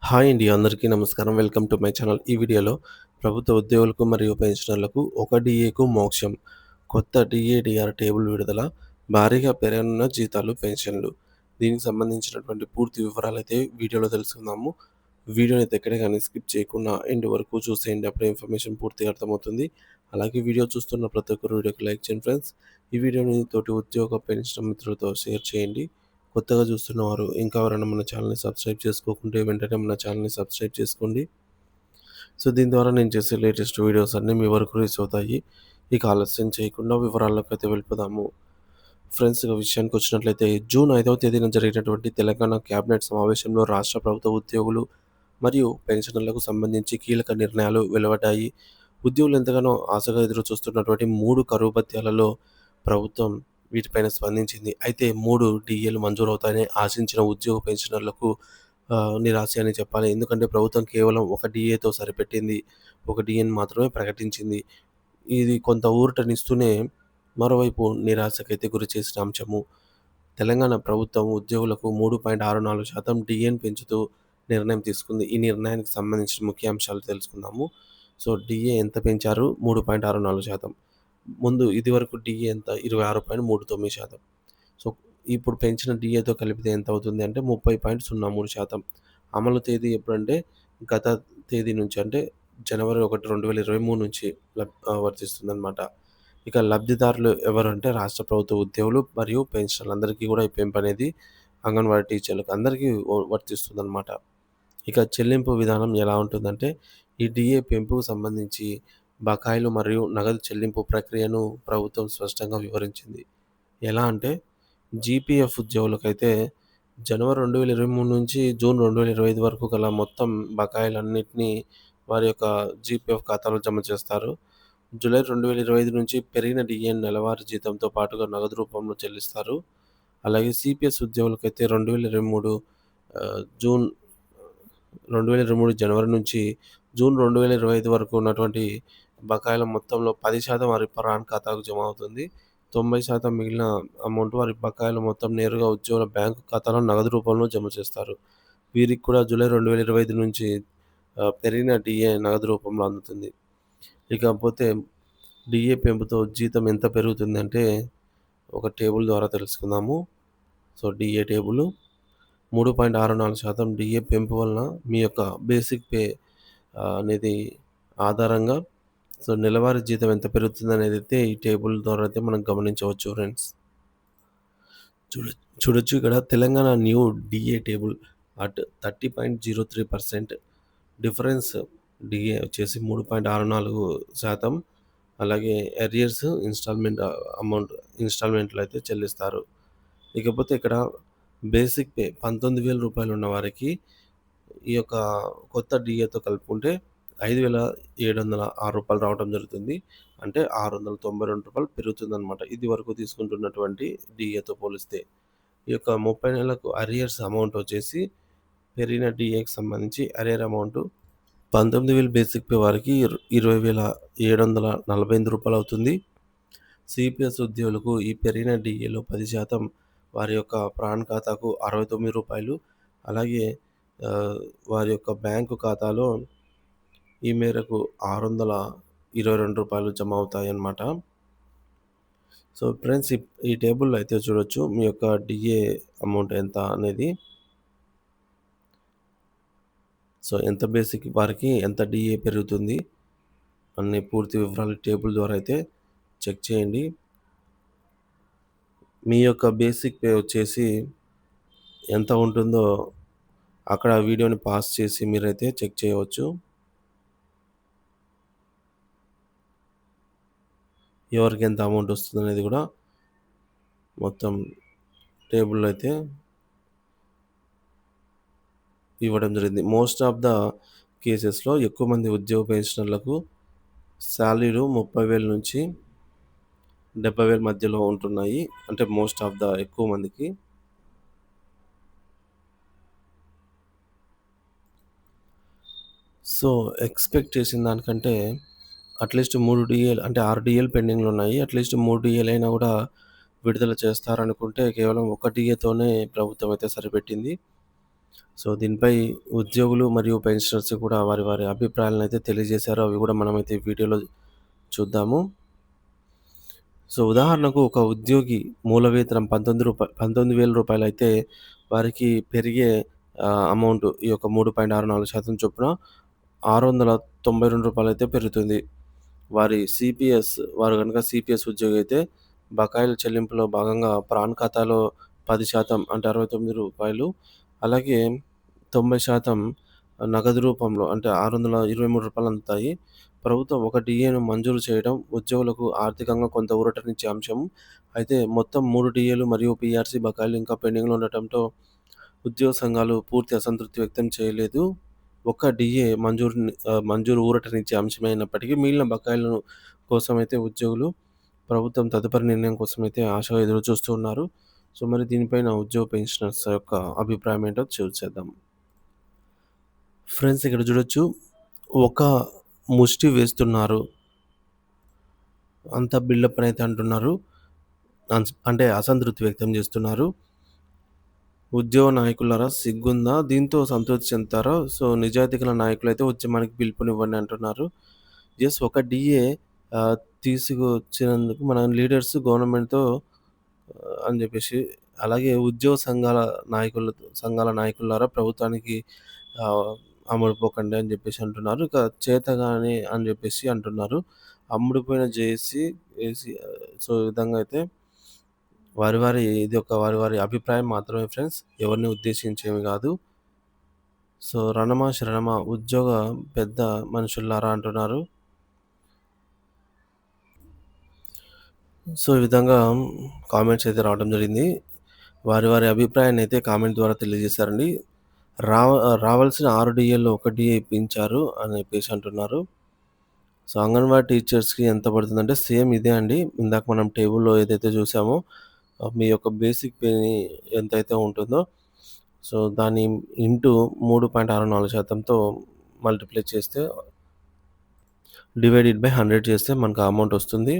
Hi అండి. అందరికీ నమస్కారం. Welcome to my channel. ఈ వీడియోలో ప్రభుత్వ ఉద్యోగులకు మరియు పెన్షనర్లకు ఒక డీఏకు మోక్షం. కొత్త డీఏ/డీఆర్ టేబుల్ విడుదల. భారీగా పెరగనున్న జీతాలు, పెన్షన్లు. దీనికి సంబంధించినటువంటి పూర్తి వివరాలైతే వీడియోలో తెలుసుకుందాము. వీడియోనైతే ఎక్కడ గాని స్కిప్ చేయకుండా ఎండ్ వరకు చూసేయండి. అప్పుడే ఇన్ఫర్మేషన్ పూర్తిగా అర్థమవుతుంది. అలాగే వీడియో చూస్తున్న ప్రతి ఒక్కరు వీడియోకి లైక్ చేయండి ఫ్రెండ్స్. ఈ వీడియోని తోటి ఉద్యోగ, పెన్షన్ మిత్రులతో షేర్ చేయండి. కొత్తగా చూస్తున్నవారు ఇంకా ఎవరైనా మన ఛానల్‌ని సబ్స్క్రైబ్ చేసుకోకుంటే వెంటనే మన ఛానల్‌ని సబ్స్క్రైబ్ చేసుకోండి. సో, దీని ద్వారా నేను చేసే లేటెస్ట్ వీడియోస్ అన్నీ మీ వరకు రీచ్ అవుతాయి. ఇక ఆలస్యం చేయకుండా వివరాల్లోకైతే వెళ్ళిపోదాము. ఫ్రెండ్స్, ఇక విషయానికొచ్చినట్లయితే జూన్ 5వ తేదీన జరిగినటువంటి తెలంగాణ క్యాబినెట్ సమావేశంలో రాష్ట్ర ప్రభుత్వ ఉద్యోగులు మరియు పెన్షనర్లకు సంబంధించి కీలక నిర్ణయాలు వెలువడ్డాయి. ఉద్యోగులు ఎంతగానో ఆశగా ఎదురు చూస్తున్నటువంటి 3 కరువు భత్యాలలో ప్రభుత్వం వీటిపైన స్పందించింది. అయితే 3 డీఏలు మంజూరవుతాయని ఆశించిన ఉద్యోగ పెన్షనర్లకు నిరాశే అని చెప్పాలి. ఎందుకంటే ప్రభుత్వం కేవలం ఒక డీఏతో సరిపెట్టింది. ఒక డీఏని మాత్రమే ప్రకటించింది. ఇది కొంత ఊరటనిస్తూనే మరోవైపు నిరాశకైతే గురిచేసిన అంశము. తెలంగాణ ప్రభుత్వం ఉద్యోగులకు 3.64% డీఏని పెంచుతూ నిర్ణయం తీసుకుంది. ఈ నిర్ణయానికి సంబంధించిన ముఖ్య అంశాలు తెలుసుకుందాము. సో, డీఏ ఎంత పెంచారు? 3.64%. ముందు ఇదివరకు డీఏ ఎంత? 26.39%. సో, ఇప్పుడు పెంచిన డీఏతో కలిపితే ఎంత అవుతుంది అంటే 30.03%. అమలు తేదీ ఎప్పుడంటే గత తేదీ నుంచి అంటే జనవరి 1, 2023 నుంచి వర్తిస్తుందనమాట. ఇక లబ్ధిదారులు ఎవరంటే రాష్ట్ర ప్రభుత్వ ఉద్యోగులు మరియు పెన్షనర్లందరికీ కూడా ఈ పెంపనేది అంగన్వాడీ టీచర్లకు అందరికీ వర్తిస్తుందనమాట. ఇక చెల్లింపు విధానం ఎలా ఉంటుందంటే, ఈ డీఏ పెంపుకు సంబంధించి బకాయిలు మరియు నగదు చెల్లింపు ప్రక్రియను ప్రభుత్వం స్పష్టంగా వివరించింది. ఎలా అంటే, జీపీఎఫ్ ఉద్యోగులకైతే జనవరి 2023 నుంచి జూన్ 2025 వరకు గల మొత్తం బకాయిలన్నిటిని వారి యొక్క జీపీఎఫ్ ఖాతాలో జమ చేస్తారు. జూలై 2025 నుంచి పెరిగిన డీఏ నెలవారీ జీతంతో పాటుగా నగదు రూపంలో చెల్లిస్తారు. అలాగే సిపిఎస్ ఉద్యోగులకైతే 2023 జూన్ 2023 జనవరి నుంచి జూన్ 2025 వరకు ఉన్నటువంటి బకాయిల మొత్తంలో 10% వారి ప్రాన్ ఖాతాకు జమ అవుతుంది. 90% మిగిలిన అమౌంట్ వారి బకాయిల మొత్తం నేరుగా ఉద్యోగుల బ్యాంకు ఖాతాలో నగదు రూపంలో జమ చేస్తారు. వీరికి కూడా జూలై 2025 నుంచి పెరిగిన డీఏ నగదు రూపంలో అందుతుంది. ఇకపోతే డీఏ పెంపుతో జీతం ఎంత పెరుగుతుందంటే ఒక టేబుల్ ద్వారా తెలుసుకుందాము. సో, డీఏ టేబులు 3.64% డీఏ పెంపు వలన మీ యొక్క బేసిక్ పే అనేది ఆధారంగా సో, నెలవారీ జీతం ఎంత పెరుగుతుందనేదైతే ఈ టేబుల్ ద్వారా అయితే మనం గమనించవచ్చు ఫ్రెండ్స్. చూడ చూడొచ్చు ఇక్కడ Telangana new DA table at 30.03%. Difference DA వచ్చేసి 3.64%. అలాగే అరియర్స్ ఇన్‌స్టాల్‌మెంట్‌లో అయితే చెల్లిస్తారు. ఇకపోతే ఇక్కడ బేసిక్ పే రూ. 19,000 ఉన్న వారికి ఈ యొక్క కొత్త డీఏతో కలుపుకుంటే రూ. 5,706 రావడం జరుగుతుంది. అంటే రూ. 692 పెరుగుతుందనమాట. ఇది వరకు తీసుకుంటున్నటువంటి డీఏతో పోలిస్తే. ఈ యొక్క 30 నెలలకు అరియర్స్ అమౌంట్ వచ్చేసి పెరిగిన డీఏకి సంబంధించి అరియర్ అమౌంట్ 19,000 బేసిక్ పే వారికి రూ. 20,748 అవుతుంది. సిపిఎస్ ఉద్యోగులకు ఈ పెరిగిన డీఏలో 10% వారి యొక్క ప్రాన్ ఖాతాకు రూ. 69. అలాగే వారి యొక్క బ్యాంకు ఖాతాలో ఈ మేరకు రూ. 622 జమ అవుతాయన్నమాట. సో, ఫ్రెండ్స్, ఈ టేబుల్‌లో అయితే చూడొచ్చు మీ యొక్క డీఏ అమౌంట్ ఎంత అనేది. సో, ఎంత బేసిక్ వారికి ఎంత డీఏ పెరుగుతుంది అనే పూర్తి వివరాలు టేబుల్ ద్వారా అయితే చెక్ చేయండి. మీ యొక్క బేసిక్ పే వచ్చేసి ఎంత ఉంటుందో అక్కడ వీడియోని పాజ్ చేసి మీరైతే చెక్ చేయవచ్చు. ఎవరికి ఎంత అమౌంట్ వస్తుందనేది కూడా మొత్తం టేబుల్‌లో అయితే ఇవ్వడం జరిగింది. మోస్ట్ ఆఫ్ ద కేసెస్‌లో ఎక్కువ మంది ఉద్యోగ పెన్షనర్లకు సాలరీలు 30,000 నుంచి 70,000 మధ్యలో ఉంటున్నాయి. అంటే మోస్ట్ ఆఫ్ ద ఎక్కువ మందికి. సో, ఎక్స్‌పెక్ట్ చేసిన దానికంటే అట్‌లీస్ట్ 3 డీఏలు అంటే 6 డీఏలు పెండింగ్‌లో ఉన్నాయి. అట్‌లీస్ట్ 3 డీఏలైనా కూడా విడుదల చేస్తారనుకుంటే కేవలం ఒక డీఏతోనే ప్రభుత్వం అయితే సరిపెట్టింది. సో, దీనిపై ఉద్యోగులు మరియు పెన్షనర్స్ కూడా వారి వారి అభిప్రాయాలనైతే తెలియజేశారు. అవి కూడా మనమైతే ఈ వీడియోలో చూద్దాము. సో, ఉదాహరణకు ఒక ఉద్యోగి మూల వేతనం రూ. 19,000 అయితే వారికి పెరిగే అమౌంట్ ఈ యొక్క 3.64% చొప్పున రూ. 692 అయితే పెరుగుతుంది. వారు గనుక సిపిఎస్ ఉద్యోగి అయితే బకాయిల చెల్లింపులో భాగంగా ప్రాన్ ఖాతాలో 10% అంటే రూ. 69 అలాగే 90% నగదు రూపంలో అంటే రూ. 623 అందుతాయి. ప్రభుత్వం ఒక డీఏను మంజూరు చేయడం ఉద్యోగులకు ఆర్థికంగా కొంత ఊరటనిచ్చే అంశం. అయితే మొత్తం 3 డీఏలు మరియు పీఆర్సీ బకాయిలు ఇంకా పెండింగ్‌లో ఉండటంతో ఉద్యోగ సంఘాలు పూర్తి అసంతృప్తి వ్యక్తం చేయలేదు. ఒక్క డీఏ మంజూరు ఊరటనిచ్చే అంశమే అయినప్పటికీ మిగిలిన బకాయిలను కోసమైతే ఉద్యోగులు ప్రభుత్వం తదుపరి నిర్ణయం కోసమైతే ఆశగా ఎదురు చూస్తూ ఉన్నారు. సో, మరి దీనిపైన ఉద్యోగ పెన్షనర్స్ యొక్క అభిప్రాయం ఏంటో చూసేద్దాం. ఫ్రెండ్స్ ఇక్కడ చూడొచ్చు. ఒక ముష్టి వేస్తున్నారు. అంతా బిల్డప్ అనైతే అంటున్నారు. అంటే అసంతృప్తి వ్యక్తం చేస్తున్నారు. ఉద్యోగ నాయకులారా సిగ్గుందా? దీంతో సంతృప్తి చెందుతారా? సో, నిజాయితీ గల నాయకులైతే ఉద్యమానికి పిలుపునివ్వండి అంటున్నారు. యెస్ ఒక డీఏ ఆహ్, తీసుకొచ్చినందుకు మన లీడర్స్ గవర్నమెంట్‌తో అని జెప్పేసి అలాగే ఉద్యోగ సంఘాల నాయకులారా ప్రభుత్వానికి ఆహ్, అమ్ముడుపోకండి అని జెప్పేసి అంటున్నారు. ఇక చేతగాని అని జెప్పేసి అంటున్నారు. అమ్ముడుపోయిన జేఏసీ సో, ఈ విధంగా అయితే వారి వారి అభిప్రాయం మాత్రమే ఫ్రెండ్స్. ఎవరిని ఉద్దేశించి ఏమి గాదు. సో, రణమా శరణమా ఉద్యోగ పెద్ద మనుషుల్లారా అంటున్నారు. సో, ఈ విధంగా కామెంట్స్ అయితే రావడం జరిగింది. వారి వారి అభిప్రాయాన్నయితే కామెంట్ ద్వారా తెలియజేశారండి. రావాల్సిన 6 డీఏల్లో ఒక డీఏ ఇప్పించారు అని చెప్పేసి అంటున్నారు. సో, అంగన్వాడీ టీచర్స్‌కి ఎంత పడుతుందంటే సేమ్ ఇదే అండి. ఇందాక మనం టేబుల్‌లో ఏదైతే చూసామో మీ యొక్క బేసిక్ పే ఎంతైతే ఉంటుందో సో, దాన్ని ఇంటూ 3.64%తో మల్టిప్లై చేస్తే డివైడెడ్ బై 100 చేస్తే మనకు ఆ అమౌంట్ వస్తుంది.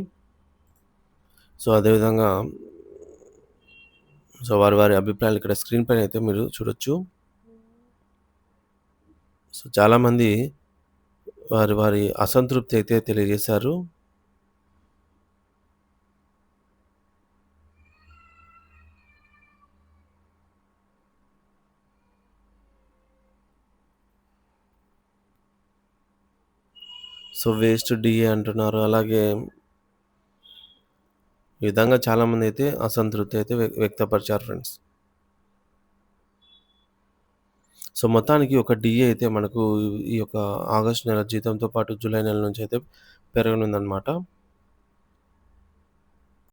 సో, అదేవిధంగా సో, వారి వారి అభిప్రాయాలు ఇక్కడ స్క్రీన్ పైన అయితే మీరు చూడొచ్చు. సో, చాలామంది వారి వారి అసంతృప్తి అయితే తెలియజేశారు. సో, వేస్ట్ డీఏ అంటున్నారు. అలాగే ఈ విధంగా చాలామందైతే అసంతృప్తి అయితే వ్యక్తపరిచారు ఫ్రెండ్స్. సో, మొత్తానికి ఒక డీఏ అయితే మనకు ఈ యొక్క ఆగస్టు నెల జీతంతో పాటు జూలై నెల నుంచి అయితే పెరగనుందనమాట.